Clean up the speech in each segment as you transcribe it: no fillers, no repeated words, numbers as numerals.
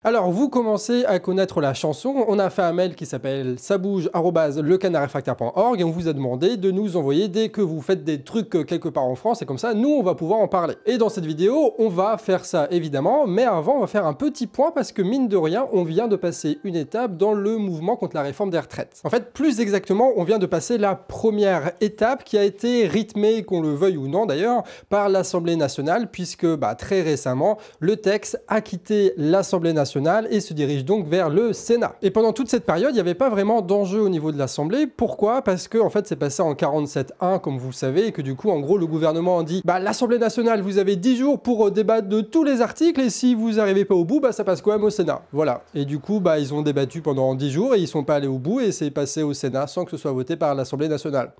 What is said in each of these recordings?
Alors, vous commencez à connaître la chanson. On a fait un mail qui s'appelle sabouge@lecanardrefractaire.org et on vous a demandé de nous envoyer dès que vous faites des trucs quelque part en France et comme ça, nous, on va pouvoir en parler. Et dans cette vidéo, on va faire ça évidemment, mais avant, on va faire un petit point parce que mine de rien, on vient de passer une étape dans le mouvement contre la réforme des retraites. En fait, plus exactement, on vient de passer la première étape qui a été rythmée, qu'on le veuille ou non d'ailleurs, par l'Assemblée nationale puisque très récemment, le texte a quitté l'Assemblée nationale et se dirige donc vers le Sénat. Et pendant toute cette période, il n'y avait pas vraiment d'enjeu au niveau de l'Assemblée. Pourquoi? Parce que en fait, c'est passé en 47.1, comme vous le savez, et que du coup, en gros, le gouvernement a dit l'Assemblée nationale, vous avez 10 jours pour débattre de tous les articles, et si vous n'arrivez pas au bout, ça passe quand même au Sénat. Voilà. Et du coup, ils ont débattu pendant 10 jours, et ils ne sont pas allés au bout, et c'est passé au Sénat sans que ce soit voté par l'Assemblée nationale.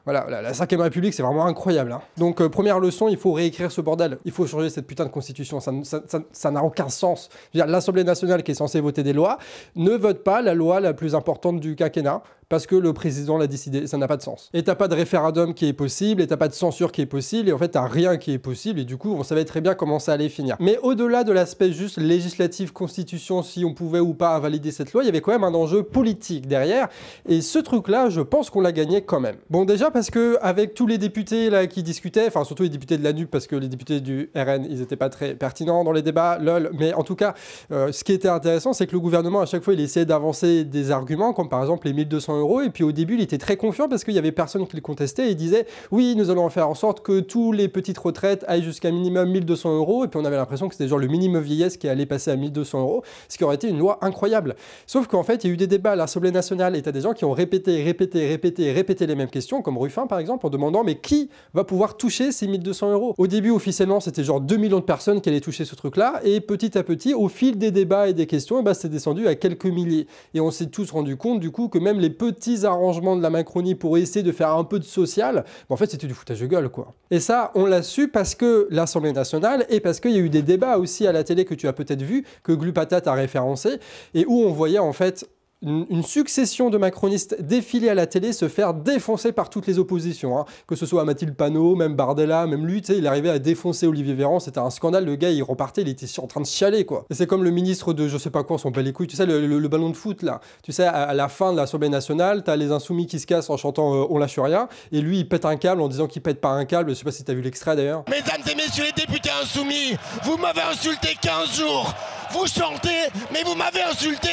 Voilà, la 5ème République, c'est vraiment incroyable. Donc, première leçon, il faut réécrire ce bordel. Il faut changer cette putain de constitution. Ça n'a aucun sens. L'Assemblée nationale qui est censée voter des lois ne vote pas la loi la plus importante du quinquennat parce que le président l'a décidé. Ça n'a pas de sens. Et t'as pas de référendum qui est possible, et t'as pas de censure qui est possible, et en fait, t'as rien qui est possible, et du coup, on savait très bien comment ça allait finir. Mais au-delà de l'aspect juste législatif, constitution, si on pouvait ou pas invalider cette loi, il y avait quand même un enjeu politique derrière, et ce truc-là, je pense qu'on l'a gagné quand même. Bon, déjà parce que avec tous les députés là qui discutaient, enfin surtout les députés de la NUP, parce que les députés du RN, ils étaient pas très pertinents dans les débats, lol, mais en tout cas, ce qui était intéressant, c'est que le gouvernement, à chaque fois, il essayait d'avancer des arguments, comme par exemple les 1200 €, et puis au début, il était très confiant parce qu'il y avait personne qui le contestait, et il disait, oui, nous allons faire en sorte que tous les petites retraites aillent jusqu'à minimum 1200 €, et puis on avait l'impression que c'était genre le minimum vieillesse qui allait passer à 1200 €, ce qui aurait été une loi incroyable. Sauf qu'en fait, il y a eu des débats à l'Assemblée nationale, et t'as des gens qui ont répété les mêmes questions, comme Ruffin par exemple, en demandant mais qui va pouvoir toucher ces 1200 €? Au début, officiellement, c'était genre 2 millions de personnes qui allaient toucher ce truc-là, et petit à petit, au fil des débats et des questions, c'est descendu à quelques milliers. Et on s'est tous rendu compte du coup que même les petits arrangements de la Macronie pour essayer de faire un peu de social, en fait c'était du foutage de gueule quoi. Et ça, on l'a su parce que l'Assemblée nationale, et parce qu'il y a eu des débats aussi à la télé que tu as peut-être vu, que Glupatat a référencé, et où on voyait en fait une succession de macronistes défiler à la télé se faire défoncer par toutes les oppositions, que ce soit Mathilde Panot, même Bardella, même lui, il arrivait à défoncer Olivier Véran, c'était un scandale, le gars il repartait, il était en train de chialer quoi. Et c'est comme le ministre de je sais pas quoi, on s'en bat les couilles, tu sais le ballon de foot là, tu sais à la fin de l'Assemblée nationale, t'as les insoumis qui se cassent en chantant on lâche rien, et lui il pète un câble en disant qu'il pète pas un câble, je sais pas si t'as vu l'extrait d'ailleurs. Mesdames et messieurs les députés insoumis, vous m'avez insulté 15 jours. Vous chantez, mais vous m'avez insulté.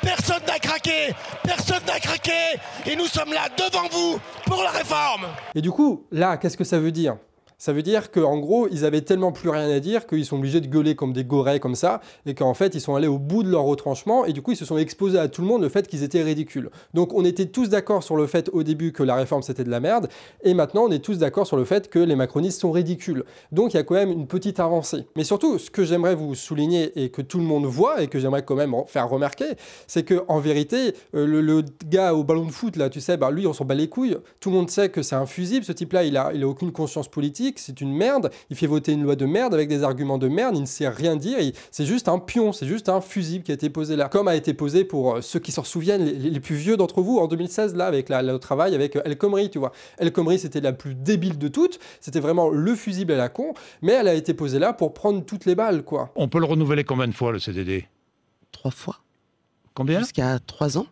Personne n'a craqué. Personne n'a craqué. Et nous sommes là devant vous pour la réforme. Et du coup, là, qu'est-ce que ça veut dire ? Ça veut dire qu'en gros, ils avaient tellement plus rien à dire qu'ils sont obligés de gueuler comme des gorées comme ça, et qu'en fait, ils sont allés au bout de leur retranchement, et du coup, ils se sont exposés à tout le monde le fait qu'ils étaient ridicules. Donc, on était tous d'accord sur le fait au début que la réforme, c'était de la merde, et maintenant, on est tous d'accord sur le fait que les macronistes sont ridicules. Donc, il y a quand même une petite avancée. Mais surtout, ce que j'aimerais vous souligner, et que tout le monde voit, et que j'aimerais quand même faire remarquer, c'est qu'en vérité, le gars au ballon de foot, là, tu sais, lui, on s'en bat les couilles. Tout le monde sait que c'est un fusible, ce type-là, il a aucune conscience politique. C'est une merde, il fait voter une loi de merde avec des arguments de merde, il ne sait rien dire, c'est juste un pion, c'est juste un fusible qui a été posé là. Comme a été posé pour ceux qui s'en souviennent, les plus vieux d'entre vous, en 2016, là, avec le travail avec El Khomri, tu vois. El Khomri, c'était la plus débile de toutes, c'était vraiment le fusible à la con, mais elle a été posée là pour prendre toutes les balles, quoi. On peut le renouveler combien de fois, le CDD? 3 fois. Combien? Jusqu'à 3 ans.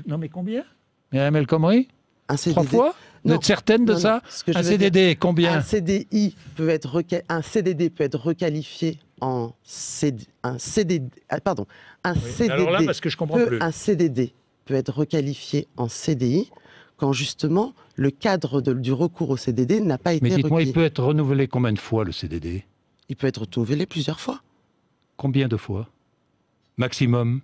Non mais combien? Myriam El Khomri? Un CDD. 3 fois? Vous êtes certaine de ça? Un CDD, combien? Un CDD peut être requalifié en CDD. Alors là, parce que je comprends plus. Un CDD peut être requalifié en CDI quand justement le cadre du recours au CDD n'a pas été requis. Mais dites-moi, il peut être renouvelé combien de fois le CDD? Il peut être renouvelé plusieurs fois. Combien de fois? Maximum?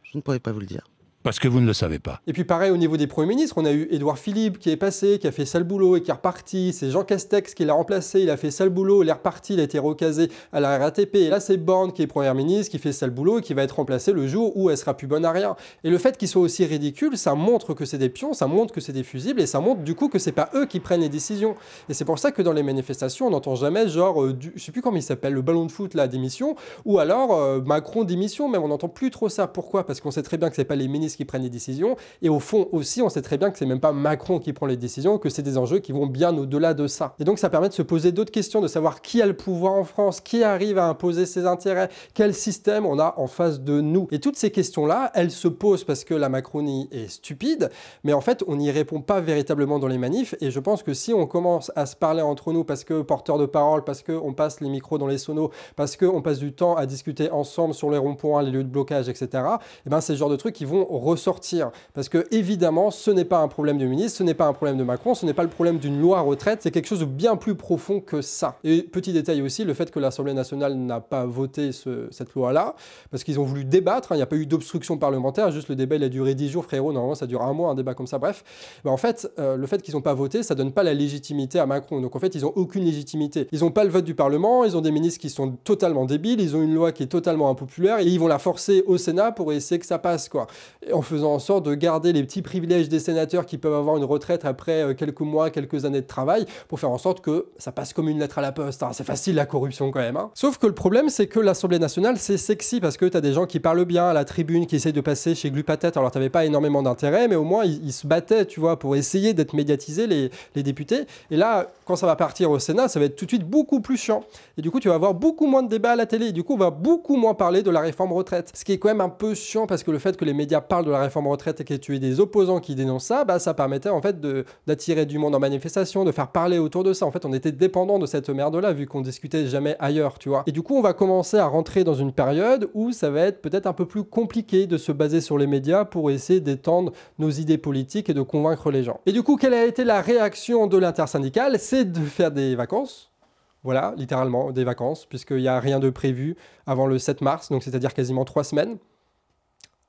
Je ne pourrais pas vous le dire. Parce que vous ne le savez pas. Et puis pareil au niveau des premiers ministres, on a eu Édouard Philippe qui est passé, qui a fait sale boulot et qui est reparti, c'est Jean Castex qui l'a remplacé, il a fait sale boulot, il est reparti, il a été recasé à la RATP, et là c'est Borne qui est Premier ministre, qui fait sale boulot et qui va être remplacé le jour où elle sera plus bonne à rien. Et le fait qu'ils soient aussi ridicules, ça montre que c'est des pions, ça montre que c'est des fusibles, et ça montre du coup que c'est pas eux qui prennent les décisions. Et c'est pour ça que dans les manifestations, on n'entend jamais genre, je sais plus comment il s'appelle, le ballon de foot là, démission, ou alors Macron démission, mais on n'entend plus trop ça. Pourquoi? Parce qu'on sait très bien que c'est pas les ministres ministres qui prennent les décisions. Et au fond aussi, on sait très bien que c'est même pas Macron qui prend les décisions, que c'est des enjeux qui vont bien au-delà de ça. Et donc ça permet de se poser d'autres questions, de savoir qui a le pouvoir en France, qui arrive à imposer ses intérêts, quel système on a en face de nous. Et toutes ces questions-là, elles se posent parce que la Macronie est stupide, mais en fait, on n'y répond pas véritablement dans les manifs. Et je pense que si on commence à se parler entre nous parce que porteurs de parole, parce qu'on passe les micros dans les sonos, parce qu'on passe du temps à discuter ensemble sur les ronds-points, les lieux de blocage, etc., et ben c'est le genre de trucs qui vont ressortir. Parce que évidemment, ce n'est pas un problème du ministre, ce n'est pas un problème de Macron, ce n'est pas le problème d'une loi retraite, c'est quelque chose de bien plus profond que ça. Et petit détail aussi, le fait que l'Assemblée nationale n'a pas voté cette loi-là, parce qu'ils ont voulu débattre, il n'y a pas eu d'obstruction parlementaire, juste le débat il a duré 10 jours, frérot, normalement ça dure un mois, un débat comme ça, bref. Ben en fait, le fait qu'ils n'ont pas voté, ça donne pas la légitimité à Macron. Donc en fait, ils n'ont aucune légitimité. Ils n'ont pas le vote du Parlement, ils ont des ministres qui sont totalement débiles, ils ont une loi qui est totalement impopulaire, et ils vont la forcer au Sénat pour essayer que ça passe, quoi. Et en faisant en sorte de garder les petits privilèges des sénateurs qui peuvent avoir une retraite après quelques mois, quelques années de travail, pour faire en sorte que ça passe comme une lettre à la poste. Hein. C'est facile la corruption quand même. Hein. Sauf que le problème, c'est que l'Assemblée nationale, c'est sexy parce que t'as des gens qui parlent bien à la tribune, qui essayent de passer chez Glupatet. Alors t'avais pas énormément d'intérêt, mais au moins ils se battaient, tu vois, pour essayer d'être médiatisés, les députés. Et là, quand ça va partir au Sénat, ça va être tout de suite beaucoup plus chiant. Et du coup, tu vas avoir beaucoup moins de débats à la télé. Et du coup, on va beaucoup moins parler de la réforme retraite. Ce qui est quand même un peu chiant parce que le fait que les médias parlent de la réforme retraite et que tu aies des opposants qui dénoncent ça, bah, ça permettait en fait d'attirer du monde en manifestation, de faire parler autour de ça. En fait, on était dépendant de cette merde-là vu qu'on discutait jamais ailleurs, tu vois. Et du coup, on va commencer à rentrer dans une période où ça va être peut-être un peu plus compliqué de se baser sur les médias pour essayer d'étendre nos idées politiques et de convaincre les gens. Et du coup, quelle a été la réaction de l'intersyndicale? C'est de faire des vacances. Voilà, littéralement, des vacances, puisqu'il n'y a rien de prévu avant le 7 mars, donc c'est-à-dire quasiment 3 semaines,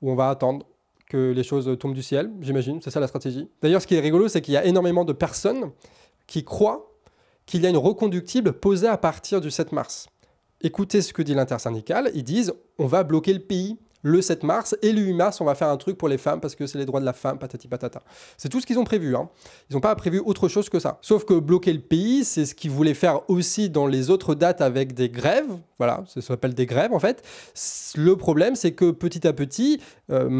où on va attendre que les choses tombent du ciel, j'imagine, c'est ça la stratégie. D'ailleurs, ce qui est rigolo, c'est qu'il y a énormément de personnes qui croient qu'il y a une reconductible posée à partir du 7 mars. Écoutez ce que dit l'intersyndicale, ils disent « on va bloquer le pays ». Le 7 mars et le 8 mars, on va faire un truc pour les femmes parce que c'est les droits de la femme, patati patata. C'est tout ce qu'ils ont prévu. Hein. Ils n'ont pas prévu autre chose que ça. Sauf que bloquer le pays, c'est ce qu'ils voulaient faire aussi dans les autres dates avec des grèves. Voilà, ça s'appelle des grèves en fait. Le problème, c'est que petit à petit,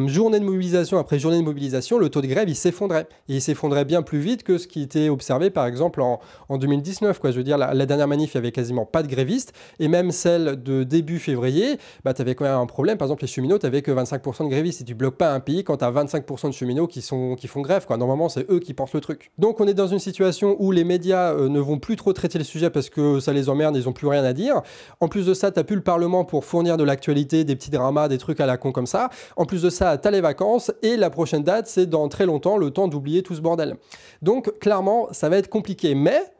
journée de mobilisation après journée de mobilisation, le taux de grève, il s'effondrait. Et il s'effondrait bien plus vite que ce qui était observé par exemple en 2019. Quoi. Je veux dire, la dernière manif, il n'y avait quasiment pas de grévistes. Et même celle de début février, bah, tu avais quand même un problème. Par exemple, les cheminots, tu n'avais que 25% de grévistes. Si tu bloques pas un pays quand tu as 25% de cheminots qui font grève, quoi. Normalement, c'est eux qui portent le truc. Donc, on est dans une situation où les médias ne vont plus trop traiter le sujet parce que ça les emmerde, ils n'ont plus rien à dire. En plus de ça, tu n'as plus le Parlement pour fournir de l'actualité, des petits dramas, des trucs à la con comme ça. En plus de ça, tu as les vacances et la prochaine date, c'est dans très longtemps, le temps d'oublier tout ce bordel. Donc, clairement, ça va être compliqué. Mais,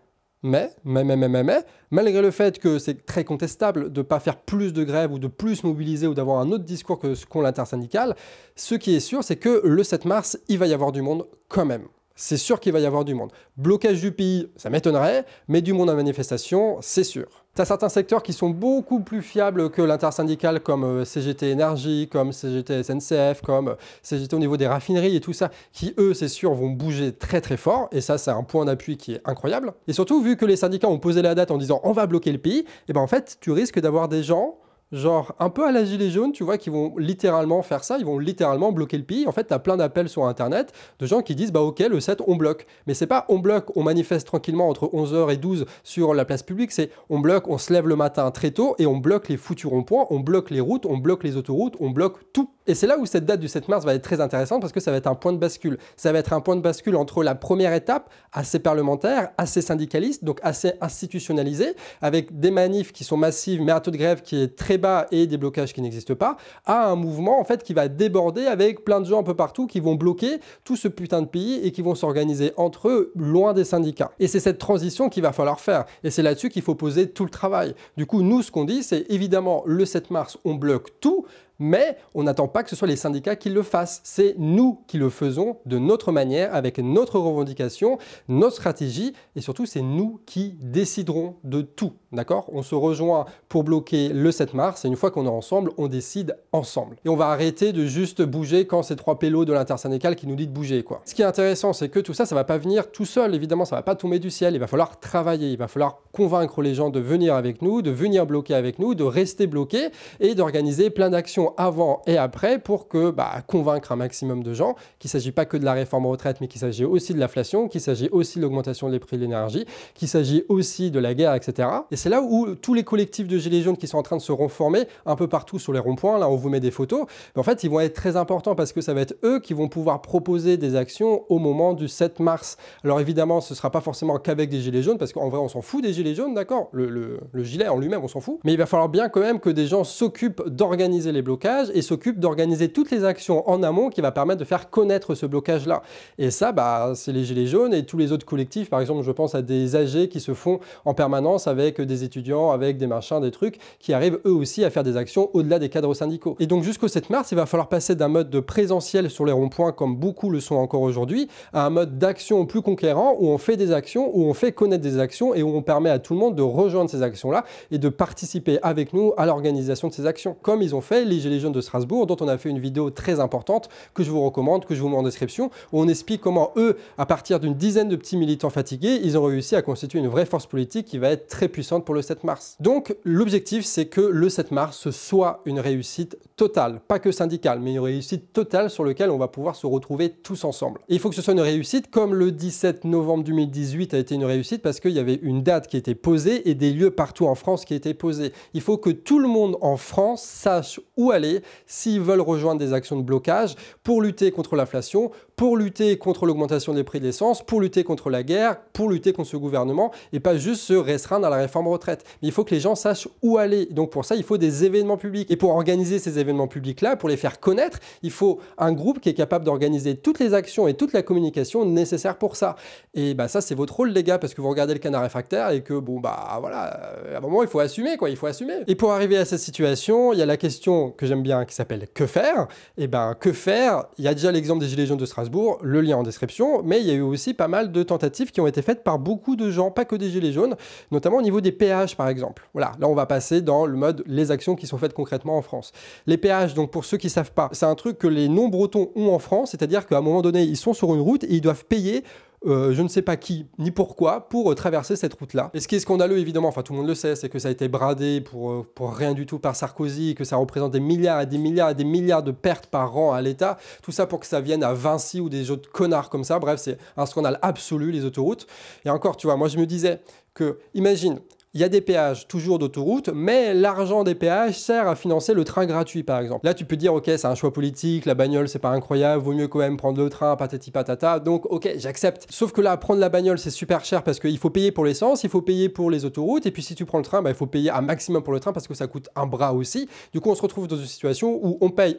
malgré le fait que c'est très contestable de ne pas faire plus de grève ou de plus mobiliser ou d'avoir un autre discours que ce qu'ont l'intersyndicale, ce qui est sûr, c'est que le 7 mars, il va y avoir du monde quand même. C'est sûr qu'il va y avoir du monde. Blocage du pays, ça m'étonnerait, mais du monde en manifestation, c'est sûr. Tu as certains secteurs qui sont beaucoup plus fiables que l'intersyndicale, comme CGT Énergie, comme CGT SNCF, comme CGT au niveau des raffineries et tout ça, qui eux, c'est sûr, vont bouger très très fort. Et ça, c'est un point d'appui qui est incroyable. Et surtout, vu que les syndicats ont posé la date en disant « on va bloquer le pays », et ben en fait, tu risques d'avoir des gens... genre un peu à la gilet jaune, tu vois, qui vont littéralement faire ça, ils vont littéralement bloquer le pays. En fait, tu as plein d'appels sur Internet de gens qui disent « bah ok, le 7, on bloque ». Mais c'est pas « on bloque, on manifeste tranquillement entre 11h et 12 sur la place publique », c'est « on bloque, on se lève le matin très tôt et on bloque les foutus ronds-points, on bloque les routes, on bloque les autoroutes, on bloque tout ». Et c'est là où cette date du 7 mars va être très intéressante parce que ça va être un point de bascule. Ça va être un point de bascule entre la première étape, assez parlementaire, assez syndicaliste, donc assez institutionnalisé, avec des manifs qui sont massives, mais un taux de grève qui est très bas et des blocages qui n'existent pas, à un mouvement en fait qui va déborder avec plein de gens un peu partout qui vont bloquer tout ce putain de pays et qui vont s'organiser entre eux loin des syndicats. Et c'est cette transition qu'il va falloir faire. Et c'est là-dessus qu'il faut poser tout le travail. Du coup, nous, ce qu'on dit, c'est évidemment le 7 mars, on bloque tout, mais on n'attend pas que ce soit les syndicats qui le fassent. C'est nous qui le faisons de notre manière, avec notre revendication, notre stratégie, et surtout, c'est nous qui déciderons de tout. D'accord? On se rejoint pour bloquer le 7 mars, et une fois qu'on est ensemble, on décide ensemble. Et on va arrêter de juste bouger quand c'est 3 pélos de l'intersyndicale qui nous dit de bouger, quoi. Ce qui est intéressant, c'est que tout ça, ça va pas venir tout seul. Évidemment, ça va pas tomber du ciel. Il va falloir travailler, il va falloir convaincre les gens de venir avec nous, de venir bloquer avec nous, de rester bloqués, et d'organiser plein d'actions actions avant et après pour que convaincre un maximum de gens qu'il ne s'agit pas que de la réforme retraite, mais qu'il s'agit aussi de l'inflation, qu'il s'agit aussi de l'augmentation des prix de l'énergie, qu'il s'agit aussi de la guerre, etc. Et c'est là où tous les collectifs de gilets jaunes qui sont en train de se reformer un peu partout sur les ronds-points, là on vous met des photos, en fait ils vont être très importants parce que ça va être eux qui vont pouvoir proposer des actions au moment du 7 mars. Alors évidemment ce ne sera pas forcément qu'avec des gilets jaunes parce qu'en vrai on s'en fout des gilets jaunes, d'accord, le gilet en lui-même on s'en fout, mais il va falloir bien quand même que des gens s'occupent d'organiser les blocages et s'occupent d'organiser toutes les actions en amont qui va permettre de faire connaître ce blocage-là. Et ça, c'est les Gilets jaunes et tous les autres collectifs. Par exemple, je pense à des AG qui se font en permanence avec des étudiants, avec des machins, des trucs, qui arrivent eux aussi à faire des actions au-delà des cadres syndicaux. Et donc jusqu'au 7 mars, il va falloir passer d'un mode de présentiel sur les ronds-points, comme beaucoup le sont encore aujourd'hui, à un mode d'action plus conquérant, où on fait des actions, où on fait connaître des actions et où on permet à tout le monde de rejoindre ces actions-là et de participer avec nous à l'organisation de ces actions. Comme ils ont fait les Gilets jaunes de Strasbourg, dont on a fait une vidéo très importante que je vous recommande, que je vous mets en description, où on explique comment eux, à partir d'une dizaine de petits militants fatigués, ils ont réussi à constituer une vraie force politique qui va être très puissante pour le 7 mars. Donc l'objectif, c'est que le 7 mars soit une réussite totale, pas que syndicale, mais une réussite totale sur laquelle on va pouvoir se retrouver tous ensemble. Et il faut que ce soit une réussite, comme le 17 novembre 2018 a été une réussite, parce qu'il y avait une date qui était posée et des lieux partout en France qui étaient posés. Il faut que tout le monde en France sache où aller s'ils veulent rejoindre des actions de blocage pour lutter contre l'inflation, pour lutter contre l'augmentation des prix de l'essence, pour lutter contre la guerre, pour lutter contre ce gouvernement, et pas juste se restreindre à la réforme retraite. Mais il faut que les gens sachent où aller. Donc pour ça, il faut des événements publics. Et pour organiser ces événements publics-là, pour les faire connaître, il faut un groupe qui est capable d'organiser toutes les actions et toute la communication nécessaire pour ça. Et ça, c'est votre rôle, les gars, parce que vous regardez le Canard réfractaire et que, voilà, à un moment, il faut assumer, quoi, il faut assumer. Et pour arriver à cette situation, il y a la question que j'aime bien qui s'appelle « Que faire ?» Et que faire? Il y a déjà l'exemple des Gilets jaunes de Strasbourg, le lien en description, mais il y a eu aussi pas mal de tentatives qui ont été faites par beaucoup de gens, pas que des Gilets jaunes, notamment au niveau des péages, par exemple. Voilà, là, on va passer dans le mode les actions qui sont faites concrètement en France. Les péages, donc pour ceux qui ne savent pas, c'est un truc que les non-bretons ont en France, c'est-à-dire qu'à un moment donné, ils sont sur une route et ils doivent payer je ne sais pas qui, ni pourquoi, pour traverser cette route-là. Et ce qui est scandaleux, évidemment, enfin tout le monde le sait, c'est que ça a été bradé pour rien du tout par Sarkozy, et que ça représente des milliards et des milliards et des milliards de pertes par an à l'État. Tout ça pour que ça vienne à Vinci ou des autres connards comme ça. Bref, c'est un scandale absolu, les autoroutes. Et encore, tu vois, moi je me disais que, imagine, il y a des péages, toujours d'autoroute, mais l'argent des péages sert à financer le train gratuit, par exemple. Là, tu peux dire, ok, c'est un choix politique, la bagnole, c'est pas incroyable, vaut mieux quand même prendre le train, patati patata, donc ok, j'accepte. Sauf que là, prendre la bagnole, c'est super cher parce qu'il faut payer pour l'essence, il faut payer pour les autoroutes, et puis si tu prends le train, il faut payer un maximum pour le train parce que ça coûte un bras aussi. Du coup, on se retrouve dans une situation où on paye,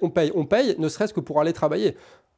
ne serait-ce que pour aller travailler.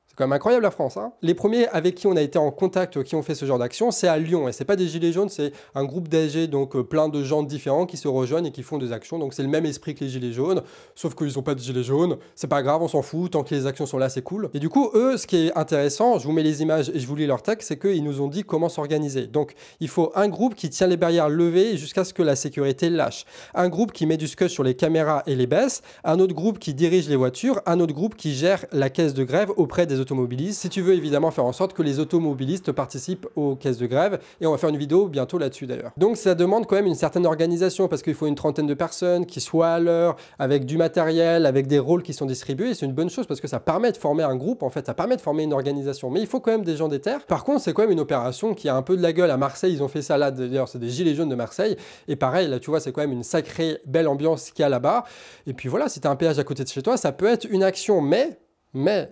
C'est quand même incroyable la France, hein. Les premiers avec qui on a été en contact, qui ont fait ce genre d'action, c'est à Lyon. Et c'est pas des gilets jaunes, c'est un groupe d'AG, donc plein de gens différents qui se rejoignent et qui font des actions. Donc c'est le même esprit que les gilets jaunes, sauf qu'ils n'ont pas de gilets jaunes. C'est pas grave, on s'en fout, tant que les actions sont là, c'est cool. Et du coup, eux, ce qui est intéressant, je vous mets les images et je vous lis leur texte, c'est qu'ils nous ont dit comment s'organiser. Donc il faut un groupe qui tient les barrières levées jusqu'à ce que la sécurité lâche. Un groupe qui met du scotch sur les caméras et les baisse. Un autre groupe qui dirige les voitures. Un autre groupe qui gère la caisse de grève auprès des automobilistes. Si tu veux évidemment faire en sorte que les automobilistes participent aux caisses de grève, et on va faire une vidéo bientôt là-dessus d'ailleurs. Donc ça demande quand même une certaine organisation parce qu'il faut une trentaine de personnes qui soient à l'heure, avec du matériel, avec des rôles qui sont distribués, et c'est une bonne chose parce que ça permet de former un groupe, en fait, ça permet de former une organisation. Mais il faut quand même des gens des terres. Par contre, c'est quand même une opération qui a un peu de la gueule. À Marseille, ils ont fait ça là, d'ailleurs c'est des gilets jaunes de Marseille, et pareil, là tu vois, c'est quand même une sacrée belle ambiance qu'il y a là-bas. Et puis voilà, si tu as un péage à côté de chez toi, ça peut être une action, mais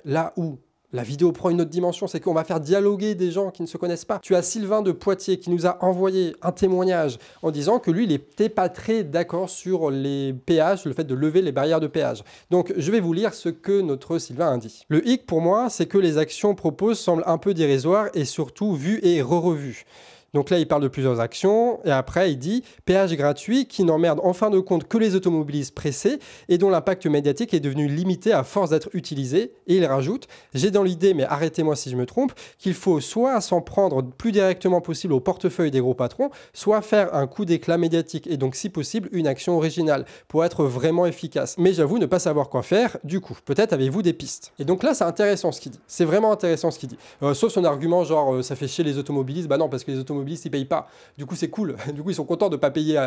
là où la vidéo prend une autre dimension, c'est qu'on va faire dialoguer des gens qui ne se connaissent pas. Tu as Sylvain de Poitiers qui nous a envoyé un témoignage en disant que lui, il n'était pas très d'accord sur les péages, le fait de lever les barrières de péage. Donc, je vais vous lire ce que notre Sylvain a dit. Le hic pour moi, c'est que les actions proposées semblent un peu dérisoires et surtout vues et re-revues. Donc là, il parle de plusieurs actions, et après, il dit « Péage gratuit qui n'emmerde en fin de compte que les automobilistes pressés et dont l'impact médiatique est devenu limité à force d'être utilisé. » Et il rajoute « J'ai dans l'idée, mais arrêtez-moi si je me trompe, qu'il faut soit s'en prendre plus directement possible au portefeuille des gros patrons, soit faire un coup d'éclat médiatique et donc, si possible, une action originale pour être vraiment efficace. Mais j'avoue ne pas savoir quoi faire, du coup. Peut-être avez-vous des pistes. » Et donc là, c'est intéressant ce qu'il dit. C'est vraiment intéressant ce qu'il dit. Sauf son argument genre « Ça fait chier les automobilistes. » Bah non, parce que les automobilistes automobilistes ils payent pas. Du coup c'est cool, du coup ils sont contents de pas payer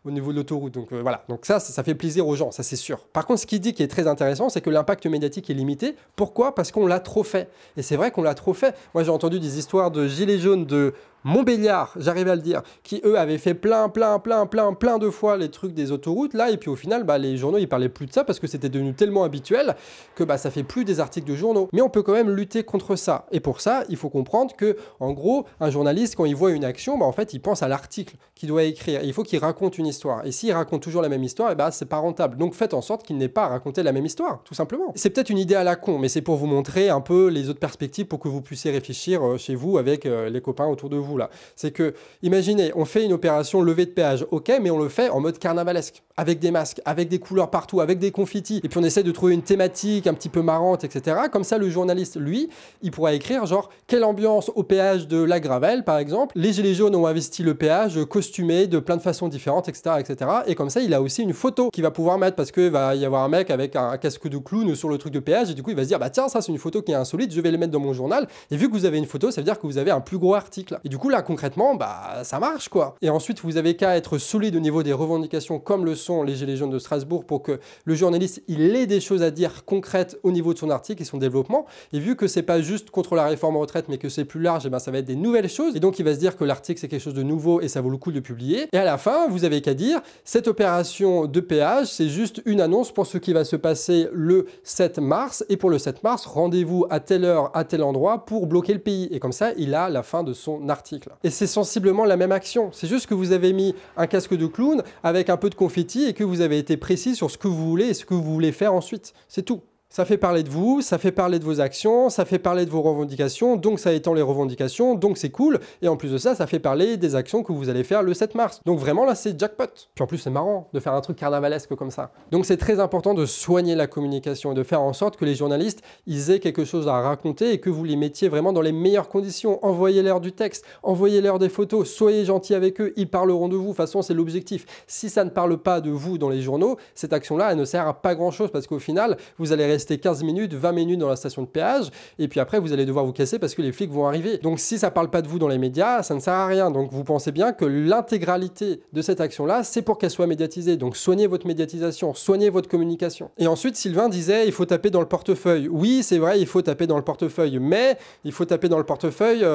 au niveau de l'autoroute. Donc voilà, donc ça fait plaisir aux gens, ça c'est sûr. Par contre ce qu'il dit qui est très intéressant, c'est que l'impact médiatique est limité. Pourquoi? Parce qu'on l'a trop fait. Et c'est vrai qu'on l'a trop fait. Moi j'ai entendu des histoires de gilets jaunes de Montbéliard, j'arrive à le dire, qui eux avaient fait plein de fois les trucs des autoroutes là, et puis au final les journaux ils parlaient plus de ça parce que c'était devenu tellement habituel que ça fait plus des articles de journaux. Mais on peut quand même lutter contre ça, et pour ça il faut comprendre que en gros un journaliste quand il voit une action, en fait il pense à l'article qu'il doit écrire, et il faut qu'il raconte une histoire, et s'il raconte toujours la même histoire, c'est pas rentable. Donc faites en sorte qu'il n'ait pas à raconter la même histoire, tout simplement. C'est peut-être une idée à la con, mais c'est pour vous montrer un peu les autres perspectives pour que vous puissiez réfléchir chez vous avec les copains autour de vous là. C'est que, imaginez, on fait une opération levée de péage, ok, mais on le fait en mode carnavalesque, avec des masques, avec des couleurs partout, avec des confettis, et puis on essaie de trouver une thématique un petit peu marrante, etc. Comme ça, le journaliste, lui, il pourra écrire genre, quelle ambiance au péage de la Gravelle, par exemple. Les gilets jaunes ont investi le péage, costumé de plein de façons différentes, etc., etc. Et comme ça, il a aussi une photo qu'il va pouvoir mettre, parce qu'il va y avoir un mec avec un casque de clown sur le truc de péage, et du coup, il va se dire, tiens, ça, c'est une photo qui est insolite, je vais le mettre dans mon journal. Et vu que vous avez une photo, ça veut dire que vous avez un plus gros article. Et du coup, là, concrètement, ça marche quoi. Et ensuite, vous avez qu'à être solide au niveau des revendications comme le sont les Gilets jaunes de Strasbourg pour que le journaliste, il ait des choses à dire concrètes au niveau de son article et son développement. Et vu que c'est pas juste contre la réforme retraite, mais que c'est plus large, ça va être des nouvelles choses. Et donc, il va se dire que l'article, c'est quelque chose de nouveau et ça vaut le coup de publier. Et à la fin, vous avez qu'à dire, cette opération de péage, c'est juste une annonce pour ce qui va se passer le 7 mars. Et pour le 7 mars, rendez-vous à telle heure, à tel endroit pour bloquer le pays. Et comme ça, il a la fin de son article. Et c'est sensiblement la même action. C'est juste que vous avez mis un casque de clown avec un peu de confetti et que vous avez été précis sur ce que vous voulez et ce que vous voulez faire ensuite. C'est tout. Ça fait parler de vous, ça fait parler de vos actions, ça fait parler de vos revendications, donc ça étend les revendications, donc c'est cool. Et en plus de ça, ça fait parler des actions que vous allez faire le 7 mars. Donc vraiment là, c'est jackpot. Puis en plus, c'est marrant de faire un truc carnavalesque comme ça. Donc c'est très important de soigner la communication et de faire en sorte que les journalistes, ils aient quelque chose à raconter et que vous les mettiez vraiment dans les meilleures conditions. Envoyez-leur du texte, envoyez-leur des photos, soyez gentils avec eux, ils parleront de vous. De toute façon, c'est l'objectif. Si ça ne parle pas de vous dans les journaux, cette action-là, elle ne sert à pas grand-chose parce qu'au final, vous allez rester 15 minutes, 20 minutes dans la station de péage, et puis après vous allez devoir vous casser parce que les flics vont arriver. Donc si ça parle pas de vous dans les médias, ça ne sert à rien. Donc vous pensez bien que l'intégralité de cette action-là, c'est pour qu'elle soit médiatisée. Donc soignez votre médiatisation, soignez votre communication. Et ensuite, Sylvain disait, il faut taper dans le portefeuille. Oui, c'est vrai, il faut taper dans le portefeuille, mais il faut taper dans le portefeuille.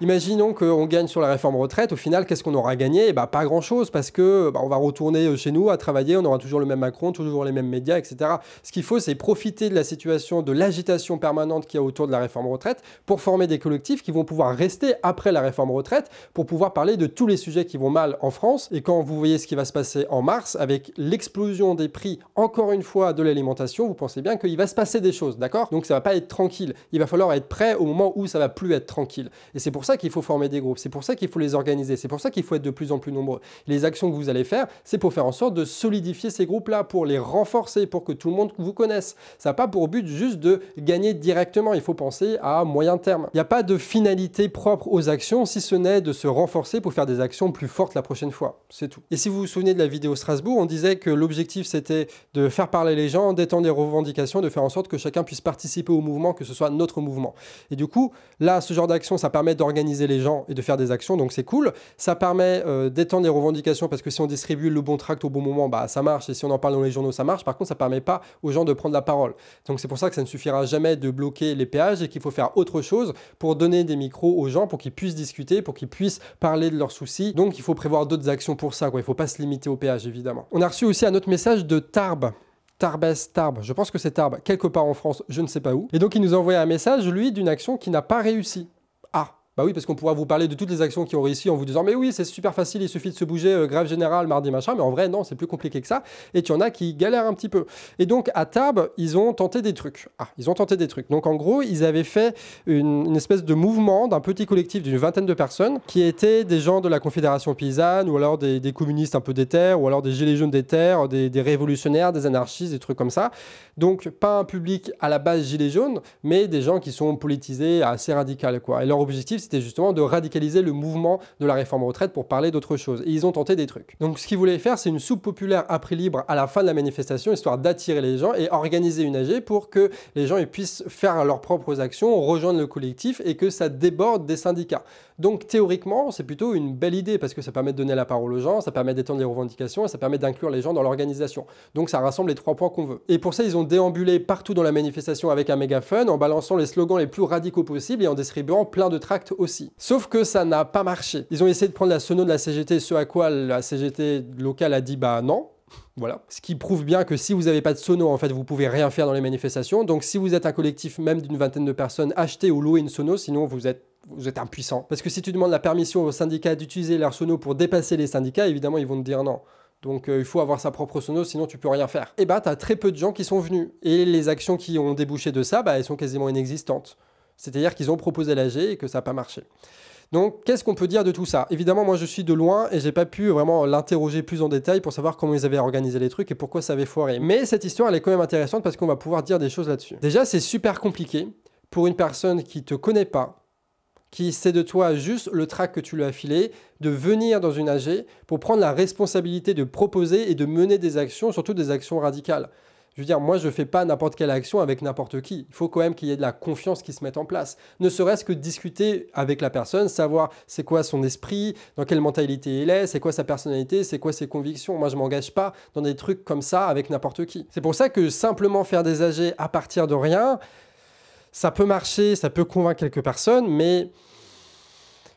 Imaginons qu'on gagne sur la réforme retraite, au final, qu'est-ce qu'on aura gagné? Pas grand-chose, parce que on va retourner chez nous à travailler, on aura toujours le même Macron, toujours les mêmes médias, etc. Ce qu'il faut, c'est profiter de la situation, de l'agitation permanente qu'il y a autour de la réforme retraite pour former des collectifs qui vont pouvoir rester après la réforme retraite pour pouvoir parler de tous les sujets qui vont mal en France. Et quand vous voyez ce qui va se passer en mars avec l'explosion des prix, encore une fois, de l'alimentation, vous pensez bien qu'il va se passer des choses, d'accord? Donc ça va pas être tranquille. Il va falloir être prêt au moment où ça va plus être tranquille. Et c'est pour ça qu'il faut former des groupes, c'est pour ça qu'il faut les organiser, c'est pour ça qu'il faut être de plus en plus nombreux. Les actions que vous allez faire, c'est pour faire en sorte de solidifier ces groupes-là, pour les renforcer, pour que tout le monde vous connaisse. Ça n'a pas pour but juste de gagner directement, il faut penser à moyen terme. Il n'y a pas de finalité propre aux actions, si ce n'est de se renforcer pour faire des actions plus fortes la prochaine fois, c'est tout. Et si vous vous souvenez de la vidéo Strasbourg, on disait que l'objectif c'était de faire parler les gens, d'étendre les revendications, de faire en sorte que chacun puisse participer au mouvement, que ce soit notre mouvement. Et du coup, là, ce genre d'action, ça permet d'organiser les gens et de faire des actions, donc c'est cool. Ça permet d'étendre les revendications, parce que si on distribue le bon tract au bon moment, ça marche, et si on en parle dans les journaux, ça marche. Par contre, ça permet pas aux gens de prendre la parole. Donc c'est pour ça que ça ne suffira jamais de bloquer les péages et qu'il faut faire autre chose pour donner des micros aux gens, pour qu'ils puissent discuter, pour qu'ils puissent parler de leurs soucis. Donc il faut prévoir d'autres actions pour ça, quoi. Il ne faut pas se limiter au péage, évidemment. On a reçu aussi un autre message de Tarbes. Tarbes, je pense que c'est Tarbes, quelque part en France, je ne sais pas où. Et donc il nous a envoyé un message, lui, d'une action qui n'a pas réussi. Ah, bah oui, parce qu'on pourra vous parler de toutes les actions qui ont réussi en vous disant mais oui, c'est super facile, il suffit de se bouger, grève générale, mardi machin, mais en vrai non, c'est plus compliqué que ça, et il y en a qui galèrent un petit peu. Et donc à Tarbes, ils ont tenté des trucs. Donc en gros, ils avaient fait une espèce de mouvement d'un petit collectif d'une vingtaine de personnes qui étaient des gens de la Confédération paysanne, ou alors des communistes un peu déter, ou alors des gilets jaunes déter, des révolutionnaires, des anarchistes, des trucs comme ça. Donc pas un public à la base gilet jaune, mais des gens qui sont politisés assez radical, quoi. Et leur objectif, c'était justement de radicaliser le mouvement de la réforme retraite pour parler d'autre chose. Et ils ont tenté des trucs. Donc ce qu'ils voulaient faire, c'est une soupe populaire à prix libre à la fin de la manifestation, histoire d'attirer les gens et organiser une AG pour que les gens ils puissent faire leurs propres actions, rejoindre le collectif et que ça déborde des syndicats. Donc théoriquement, c'est plutôt une belle idée parce que ça permet de donner la parole aux gens, ça permet d'étendre les revendications et ça permet d'inclure les gens dans l'organisation. Donc ça rassemble les 3 points qu'on veut. Et pour ça, ils ont déambulé partout dans la manifestation avec un mégaphone, en balançant les slogans les plus radicaux possibles et en distribuant plein de tracts aussi. Sauf que ça n'a pas marché. Ils ont essayé de prendre la sono de la CGT, ce à quoi la CGT locale a dit bah non. Voilà. Ce qui prouve bien que si vous n'avez pas de sono, en fait, vous pouvez rien faire dans les manifestations. Donc si vous êtes un collectif même d'une vingtaine de personnes, achetez ou louez une sono, sinon vous êtes impuissant. Parce que si tu demandes la permission aux syndicats d'utiliser leur sono pour dépasser les syndicats, évidemment, ils vont te dire non. Donc il faut avoir sa propre sono, sinon tu peux rien faire. Et bah, tu as très peu de gens qui sont venus. Et les actions qui ont débouché de ça, bah, elles sont quasiment inexistantes. C'est-à-dire qu'ils ont proposé l'AG et que ça n'a pas marché. Donc, qu'est-ce qu'on peut dire de tout ça? Évidemment, moi, je suis de loin et j'ai pas pu vraiment l'interroger plus en détail pour savoir comment ils avaient organisé les trucs et pourquoi ça avait foiré. Mais cette histoire, elle est quand même intéressante parce qu'on va pouvoir dire des choses là-dessus. Déjà, c'est super compliqué pour une personne qui te connaît pas, qui sait de toi juste le tract que tu lui as filé, de venir dans une AG pour prendre la responsabilité de proposer et de mener des actions, surtout des actions radicales. Je veux dire, moi, je ne fais pas n'importe quelle action avec n'importe qui. Il faut quand même qu'il y ait de la confiance qui se mette en place. Ne serait-ce que discuter avec la personne, savoir c'est quoi son esprit, dans quelle mentalité il est, c'est quoi sa personnalité, c'est quoi ses convictions. Moi, je ne m'engage pas dans des trucs comme ça avec n'importe qui. C'est pour ça que simplement faire des AG à partir de rien, ça peut marcher, ça peut convaincre quelques personnes, mais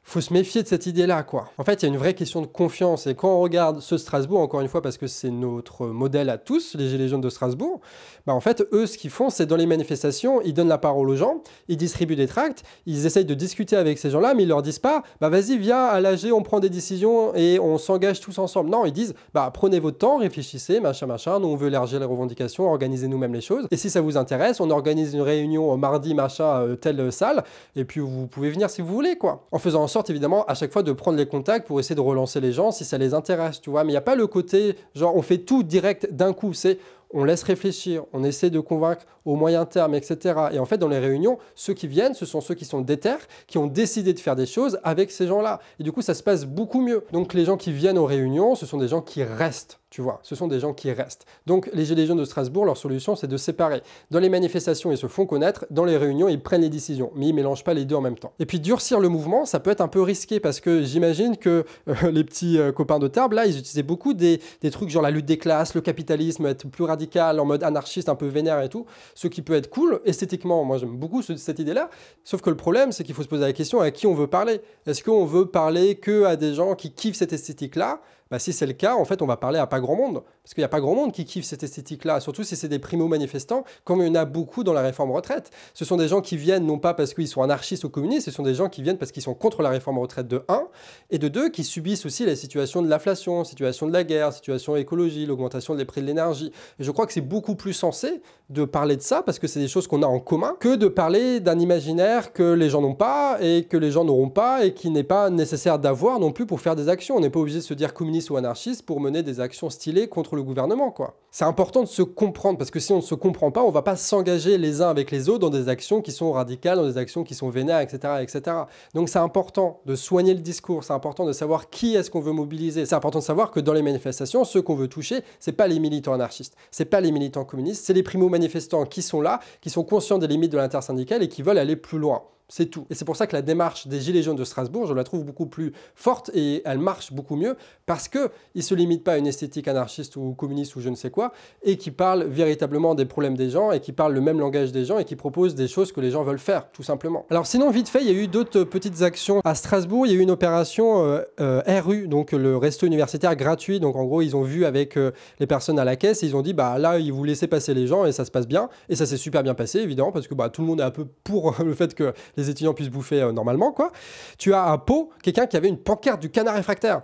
faut se méfier de cette idée-là, quoi. En fait, il y a une vraie question de confiance. Et quand on regarde ce Strasbourg, encore une fois, parce que c'est notre modèle à tous, les Gilets jaunes de Strasbourg, bah en fait, eux, ce qu'ils font, c'est dans les manifestations, ils donnent la parole aux gens, ils distribuent des tracts, ils essayent de discuter avec ces gens-là, mais ils leur disent pas, bah vas-y, viens à l'AG, on prend des décisions et on s'engage tous ensemble. Non, ils disent, bah prenez votre temps, réfléchissez, machin, machin, nous on veut élargir les revendications, organiser nous-mêmes les choses. Et si ça vous intéresse, on organise une réunion mardi, machin, telle salle, et puis vous pouvez venir si vous voulez, quoi. En faisant en sorte, évidemment, à chaque fois de prendre les contacts pour essayer de relancer les gens si ça les intéresse, tu vois. Mais il n'y a pas le côté, genre, on fait tout direct d'un coup, c'est on laisse réfléchir, on essaie de convaincre au moyen terme, etc. Et en fait, dans les réunions, ceux qui viennent, ce sont ceux qui sont déter, qui ont décidé de faire des choses avec ces gens-là. Et du coup, ça se passe beaucoup mieux. Donc, les gens qui viennent aux réunions, ce sont des gens qui restent, tu vois. Ce sont des gens qui restent. Donc, les Gilets jaunes de Strasbourg, leur solution, c'est de séparer. Dans les manifestations, ils se font connaître. Dans les réunions, ils prennent les décisions. Mais ils ne mélangent pas les deux en même temps. Et puis, durcir le mouvement, ça peut être un peu risqué parce que j'imagine que les petits copains de Tarbes, là, ils utilisaient beaucoup des trucs genre la lutte des classes, le capitalisme, être plus radical, en mode anarchiste, un peu vénère et tout. Ce qui peut être cool, esthétiquement, moi j'aime beaucoup cette idée-là. Sauf que le problème, c'est qu'il faut se poser la question à qui on veut parler. Est-ce qu'on veut parler que à des gens qui kiffent cette esthétique-là? Bah, si c'est le cas, en fait, on va parler à pas grand monde. Parce qu'il n'y a pas grand monde qui kiffe cette esthétique-là, surtout si c'est des primo-manifestants, comme il y en a beaucoup dans la réforme retraite. Ce sont des gens qui viennent non pas parce qu'ils sont anarchistes ou communistes, ce sont des gens qui viennent parce qu'ils sont contre la réforme retraite de 1, et de 2, qui subissent aussi la situation de l'inflation, situation de la guerre, situation écologie, l'augmentation des prix de l'énergie. Et je crois que c'est beaucoup plus sensé de parler de ça, parce que c'est des choses qu'on a en commun, que de parler d'un imaginaire que les gens n'ont pas, et que les gens n'auront pas, et qui n'est pas nécessaire d'avoir non plus pour faire des actions. On n'est pas obligé de se dire communiste ou anarchiste pour mener des actions stylées contre le gouvernement, quoi. C'est important de se comprendre, parce que si on ne se comprend pas, on va pas s'engager les uns avec les autres dans des actions qui sont radicales, dans des actions qui sont vénères, etc., etc. Donc c'est important de soigner le discours, c'est important de savoir qui est-ce qu'on veut mobiliser. C'est important de savoir que dans les manifestations, ceux qu'on veut toucher, c'est pas les militants anarchistes, c'est pas les militants communistes, c'est les primo-manifestants qui sont là, qui sont conscients des limites de l'intersyndicale et qui veulent aller plus loin. C'est tout. Et c'est pour ça que la démarche des Gilets jaunes de Strasbourg, je la trouve beaucoup plus forte et elle marche beaucoup mieux parce qu'ils ne se limitent pas à une esthétique anarchiste ou communiste ou je ne sais quoi et qui parlent véritablement des problèmes des gens et qui parlent le même langage des gens et qui proposent des choses que les gens veulent faire, tout simplement. Alors sinon, vite fait, il y a eu d'autres petites actions. À Strasbourg, il y a eu une opération RU, donc le resto universitaire gratuit. Donc en gros, ils ont vu avec les personnes à la caisse et ils ont dit, bah là, ils vous laissez passer les gens et ça se passe bien. Et ça s'est super bien passé, évidemment, parce que bah, tout le monde est un peu pour le fait que les étudiants puissent bouffer normalement, quoi. Tu as à Pau quelqu'un qui avait une pancarte du canard réfractaire.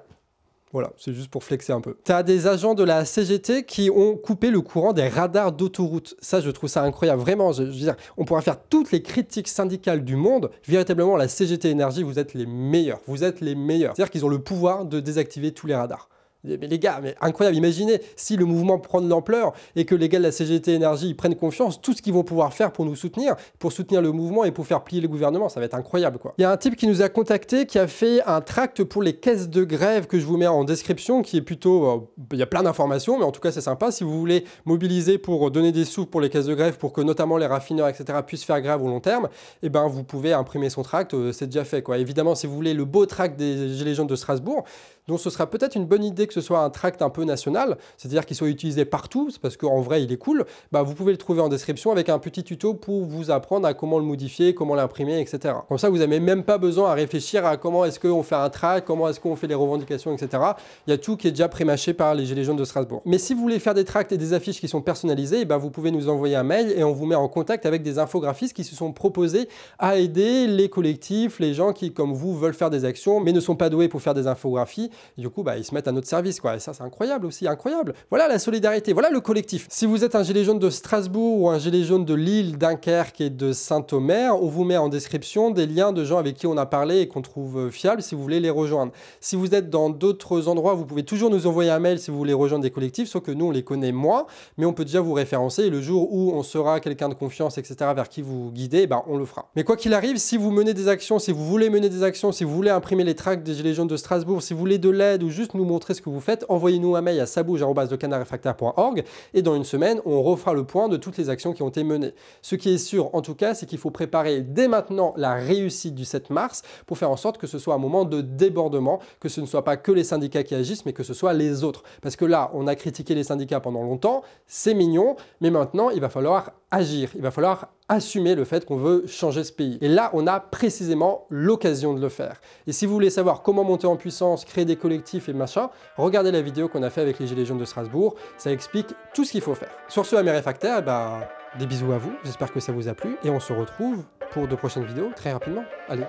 Voilà, c'est juste pour flexer un peu. Tu as des agents de la CGT qui ont coupé le courant des radars d'autoroute. Ça, je trouve ça incroyable. Vraiment, je veux dire, on pourra faire toutes les critiques syndicales du monde. Véritablement, la CGT Énergie, vous êtes les meilleurs. Vous êtes les meilleurs. C'est-à-dire qu'ils ont le pouvoir de désactiver tous les radars. Mais les gars, mais incroyable, imaginez si le mouvement prend de l'ampleur et que les gars de la CGT Énergie ils prennent confiance, tout ce qu'ils vont pouvoir faire pour nous soutenir, pour soutenir le mouvement et pour faire plier le gouvernement, ça va être incroyable quoi. Il y a un type qui nous a contacté qui a fait un tract pour les caisses de grève que je vous mets en description, qui est plutôt, il y a plein d'informations, mais en tout cas c'est sympa. Si vous voulez mobiliser pour donner des sous pour les caisses de grève, pour que notamment les raffineurs, etc. puissent faire grève au long terme, et ben vous pouvez imprimer son tract, c'est déjà fait quoi. Évidemment, si vous voulez le beau tract des Gilets jaunes de Strasbourg, donc ce sera peut-être une bonne idée que ce soit un tract un peu national, c'est-à-dire qu'il soit utilisé partout, parce qu'en vrai il est cool, bah, vous pouvez le trouver en description avec un petit tuto pour vous apprendre à comment le modifier, comment l'imprimer, etc. Comme ça vous n'avez même pas besoin à réfléchir à comment est-ce qu'on fait un tract, comment est-ce qu'on fait les revendications, etc. Il y a tout qui est déjà prémâché par les Gilets jaunes de Strasbourg. Mais si vous voulez faire des tracts et des affiches qui sont personnalisées, bah, vous pouvez nous envoyer un mail et on vous met en contact avec des infographistes qui se sont proposés à aider les collectifs, les gens qui comme vous veulent faire des actions mais ne sont pas doués pour faire des infographies. Et du coup, bah, ils se mettent à notre service, quoi. Et ça, c'est incroyable aussi, incroyable. Voilà la solidarité, voilà le collectif. Si vous êtes un gilet jaune de Strasbourg ou un gilet jaune de Lille, Dunkerque et de Saint-Omer, on vous met en description des liens de gens avec qui on a parlé et qu'on trouve fiables si vous voulez les rejoindre. Si vous êtes dans d'autres endroits, vous pouvez toujours nous envoyer un mail si vous voulez rejoindre des collectifs, sauf que nous, on les connaît moins, mais on peut déjà vous référencer. Et le jour où on sera quelqu'un de confiance, etc., vers qui vous guidez, bah, on le fera. Mais quoi qu'il arrive, si vous menez des actions, si vous voulez mener des actions, si vous voulez imprimer les tracts des gilets jaunes de Strasbourg, si vous voulez de l'aide ou juste nous montrer ce que vous faites, envoyez-nous un mail à sabouge@lecanardrefractaire.org et dans une semaine, on refera le point de toutes les actions qui ont été menées. Ce qui est sûr, en tout cas, c'est qu'il faut préparer dès maintenant la réussite du 7 mars pour faire en sorte que ce soit un moment de débordement, que ce ne soit pas que les syndicats qui agissent, mais que ce soit les autres. Parce que là, on a critiqué les syndicats pendant longtemps, c'est mignon, mais maintenant, il va falloir agir, il va falloir assumer le fait qu'on veut changer ce pays. Et là, on a précisément l'occasion de le faire. Et si vous voulez savoir comment monter en puissance, créer des collectifs et machin, regardez la vidéo qu'on a fait avec les Gilets jaunes de Strasbourg, ça explique tout ce qu'il faut faire. Sur ce, amis réfractaires, bah, des bisous à vous, j'espère que ça vous a plu, et on se retrouve pour de prochaines vidéos très rapidement. Allez,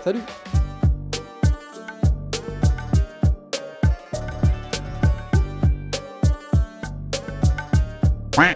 salut! Ouais.